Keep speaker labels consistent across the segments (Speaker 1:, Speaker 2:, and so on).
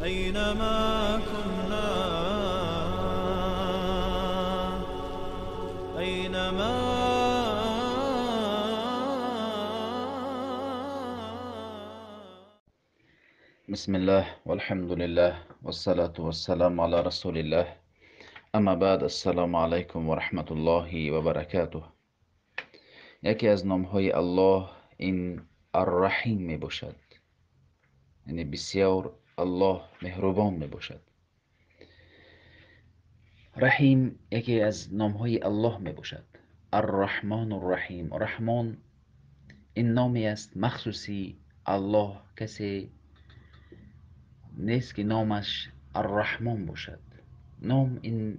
Speaker 1: أينما كنا أينما
Speaker 2: بسم الله والحمد لله والصلاة والسلام على رسول الله. اما بعد، السلام علیکم و رحمت الله و برکاته. یکی از نامهای الله این الرحیم می باشد، یعنی بسیار الله مهربان می باشد. رحیم یکی از نامهای الله می باشد. الرحمن الرحیم. رحمان این نامی است مخصوصی الله. کسی نیست که نامش الرحمن باشد. نام این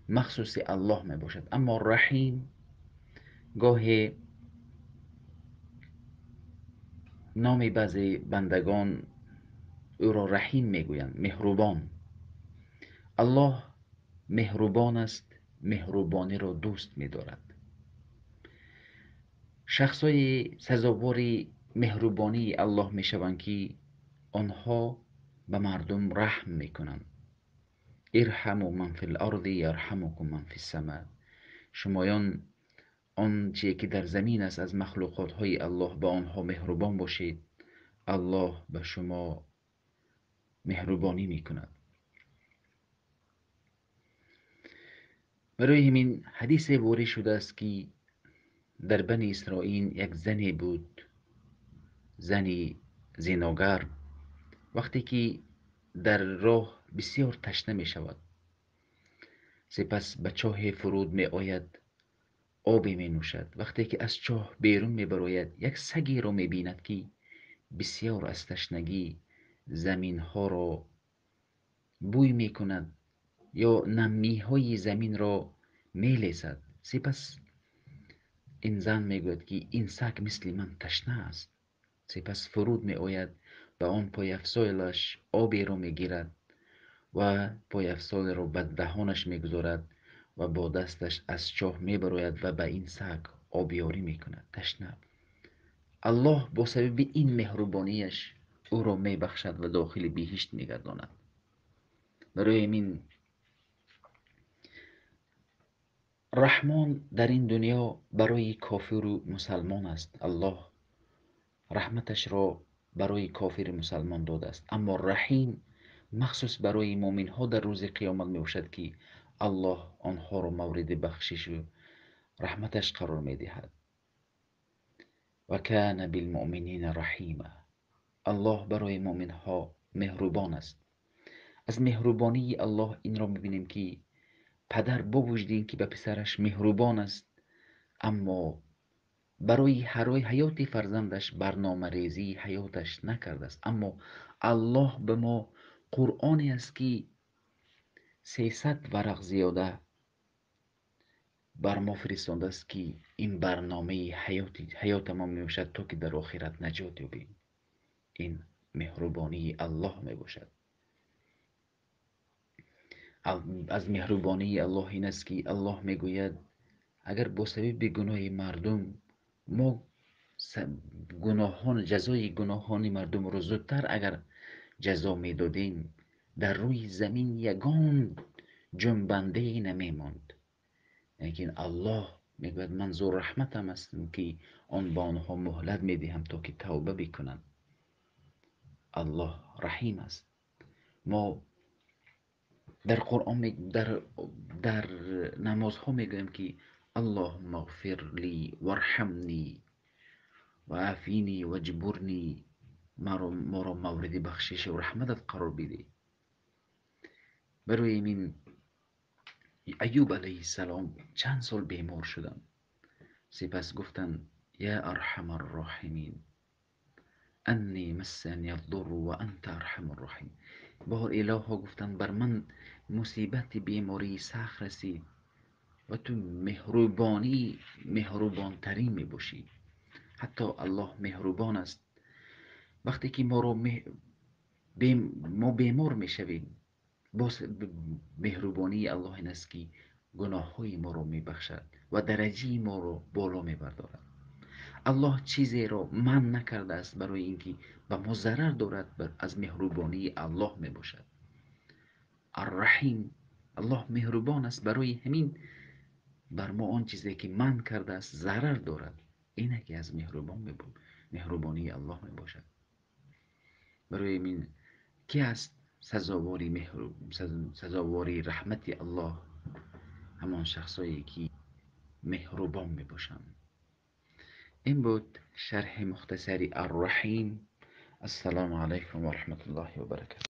Speaker 2: مخصوص الله می باشد. اما رحیم گاهی نام بعضی بندگان او را رحیم می گویند، مهربان. الله مهربان است، مهربانی را دوست می دارد. شخصای سزاوار مهربانی الله می شوند که آنها به مردم رحم می کنند. ارحموا من فی الارض یرحمکم من فی السماء. شمایان آنچه که در زمین است از مخلوقات های الله به آنها مهربان باشید، الله به شما مهربانی می کند. برای همین حدیث وارد شده است که در بنی اسرائیل یک زنی بود، زنی زیناگر. وقتی که در راه بسیار تشنه می شود، سپس به چاه فرود می آید، آبی می نوشد. وقتی که از چاه بیرون می براید، یک سگی را می بیند که بسیار از تشنگی زمین ها را بوی می کند یا نمی های زمین را می لیسد. سپس این زن می گوید که این سگ مثل من تشنه است. سپس فرود می آید، به آن پای افسایلش آبی را می گیرد و پای افسایل را به دهانش می گذارد و با دستش از چاه می براید و به این سگ آبیاری می کند. تشنه. الله با سبب این مهربانیش او را می بخشد و داخل بهشت می گرداند. برای این رحمان در این دنیا برای کافر و مسلمان است. الله رحمتش را برای کافر مسلمان داده است. اما رحیم مخصوص برای مؤمن ها در روز قیامت می باشد که الله آنها را مورد بخشش و رحمتش قرار می دهد. و کان بالمؤمنین رحیما. الله برای مؤمن ها مهربان است. از مهربانی الله این را می بینیم که پدر با وجود که به پسرش مهربان است، اما برای حیات فرزندش برنامه ریزی حیاتش نکرده است. اما الله به ما قرآنی است که 300 ورق زیاده بر ما فرستانده است که این برنامه حیات ما می باشد تا که در آخرت نجات یابیم. این مهربانی الله می باشد. از مهربانی الله این است که الله می گوید اگر با سبب گناه مردم ما جزای گناهان مردم رو زودتر اگر جزا میدادیم، در روی زمین یگان جنبنده نمی ماند. لیکن الله میگوید من ذو رحمتم هستم که آن با آنها مهلت میدهم تا که توبه بکنند. الله رحیم است. ما در قرآن در نمازها میگویم که اللهم اغفر لی وارحمنی و عافینی و جبرنی. ما را مورد بخشش و رحمتت قرار بده. برای این ایوب علیه السلام چند سال بیمار شدن، سپس گفتن یا ارحم الراحمین انی مسنی الضر و انت ارحم الراحمین. بار الها گفتن بر من مصیبت بیماری سخت رسید و تو مهربان ترین می باشی. حتی الله مهربان است. وقتی که ما بیمار می شویم، باز مهربانی الله این است که گناه های ما رو می بخشد و درجه ما رو بالا می بردارد. الله چیزی را من نکرده است برای اینکه به ما ضرر دارد، از مهربانی الله می باشد. الرحیم، الله مهربان است، برای همین بر ما آن چیزی که من کرده است ضرر دارد، اینه که از مهربانی الله می باشد. برای این کی است سزاواری رحمت الله؟ همان شخصایی که مهربان می باشند. این بود شرح مختصری الرحیم. السلام علیکم و رحمت الله و برکاته.